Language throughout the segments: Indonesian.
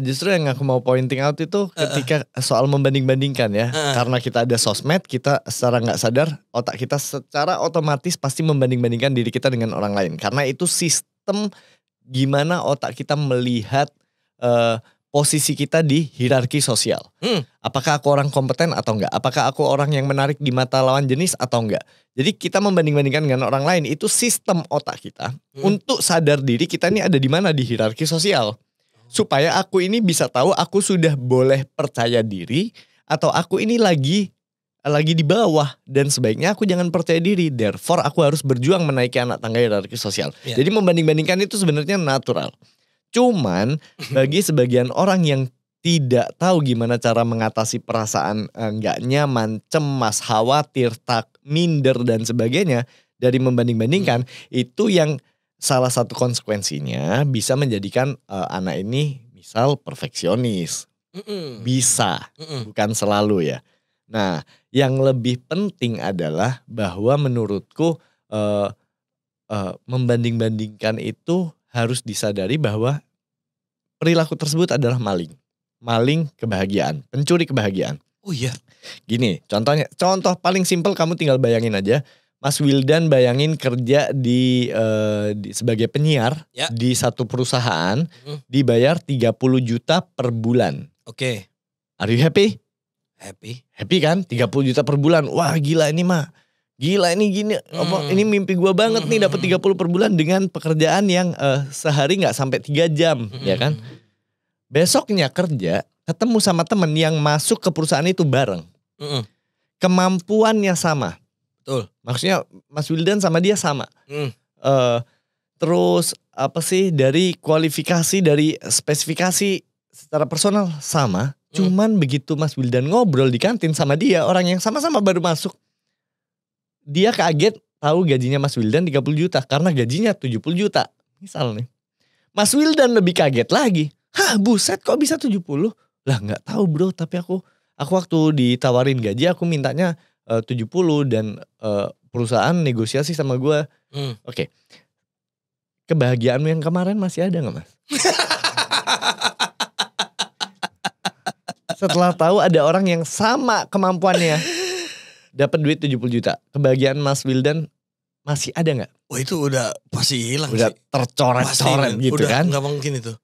justru yang aku mau pointing out itu ketika soal membanding-bandingkan ya. Karena kita ada sosmed, kita secara gak sadar otak kita secara otomatis pasti membanding-bandingkan diri kita dengan orang lain. Karena itu sistem gimana otak kita melihat posisi kita di hierarki sosial. Apakah aku orang kompeten atau enggak? Apakah aku orang yang menarik di mata lawan jenis atau enggak? Jadi kita membanding-bandingkan dengan orang lain, itu sistem otak kita untuk sadar diri kita ini ada di mana di hierarki sosial. Supaya aku ini bisa tahu aku sudah boleh percaya diri atau aku ini lagi di bawah dan sebaiknya aku jangan percaya diri. Therefore aku harus berjuang menaiki anak tangga hierarki sosial. Jadi membanding-bandingkan itu sebenarnya natural. Cuman bagi sebagian orang yang tidak tahu gimana cara mengatasi perasaan nggak nyaman, cemas, khawatir, minder dan sebagainya dari membanding-bandingkan, itu yang salah satu konsekuensinya bisa menjadikan anak ini misal perfeksionis. Bisa, bukan selalu ya. Nah, yang lebih penting adalah bahwa menurutku membanding-bandingkan itu harus disadari bahwa perilaku tersebut adalah maling. Maling kebahagiaan, pencuri kebahagiaan. Oh iya. Gini, contoh paling simpel kamu tinggal bayangin aja. Mas Wildan bayangin kerja di sebagai penyiar di satu perusahaan, dibayar 30 juta per bulan. Oke. Are you happy? Happy. Happy kan? 30 juta per bulan. Wah, gila ini mah. Gila ini gini, ini mimpi gue banget nih dapat 30 per bulan dengan pekerjaan yang sehari nggak sampai 3 jam, ya kan? Besoknya kerja, ketemu sama temen yang masuk ke perusahaan itu bareng. Kemampuannya sama. Betul. Maksudnya Mas Wildan sama dia sama. Terus apa sih dari kualifikasi, dari spesifikasi secara personal sama. Cuman begitu Mas Wildan ngobrol di kantin sama dia, orang yang sama-sama baru masuk. Dia kaget tahu gajinya Mas Wildan 30 juta karena gajinya 70 juta. Misal nih. Mas Wildan lebih kaget lagi. Hah, buset kok bisa 70? Lah nggak tahu bro, tapi aku waktu ditawarin gaji aku mintanya 70 dan perusahaan negosiasi sama gue. Oke. Kebahagiaanmu yang kemarin masih ada nggak Mas? Setelah tahu ada orang yang sama kemampuannya dapat duit 70 juta. Kebahagiaan Mas Wildan masih ada nggak? Wah itu udah pasti hilang udah sih. tercoret-coret gitu udah, kan. Gak mungkin itu.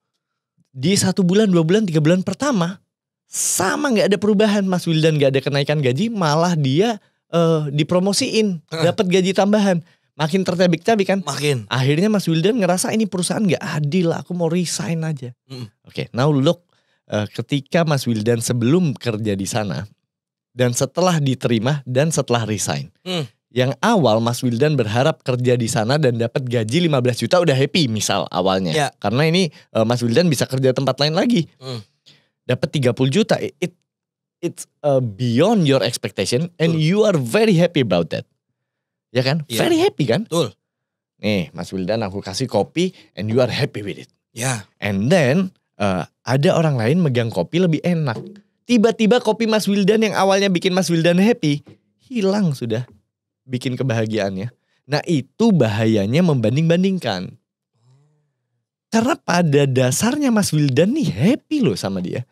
Di 1 bulan, 2 bulan, 3 bulan pertama sama gak ada perubahan. Mas Wildan gak ada kenaikan gaji, malah dia dipromosiin, dapat gaji tambahan. Makin tercabik-cabik kan. Makin. Akhirnya Mas Wildan ngerasa ini perusahaan gak adil, aku mau resign aja. Oke, now look, ketika Mas Wildan sebelum kerja di sana dan setelah diterima dan setelah resign. Yang awal Mas Wildan berharap kerja di sana dan dapat gaji 15 juta udah happy misal awalnya. Karena ini Mas Wildan bisa kerja tempat lain lagi. Dapat 30 juta, it's beyond your expectation and you are very happy about that. Ya kan? Very happy kan? Betul. Nih Mas Wildan aku kasih kopi and you are happy with it. And then ada orang lain megang kopi lebih enak. Tiba-tiba kopi Mas Wildan yang awalnya bikin Mas Wildan happy, hilang sudah bikin kebahagiaannya. Nah itu bahayanya membanding-bandingkan. Karena pada dasarnya Mas Wildan nih happy loh sama dia.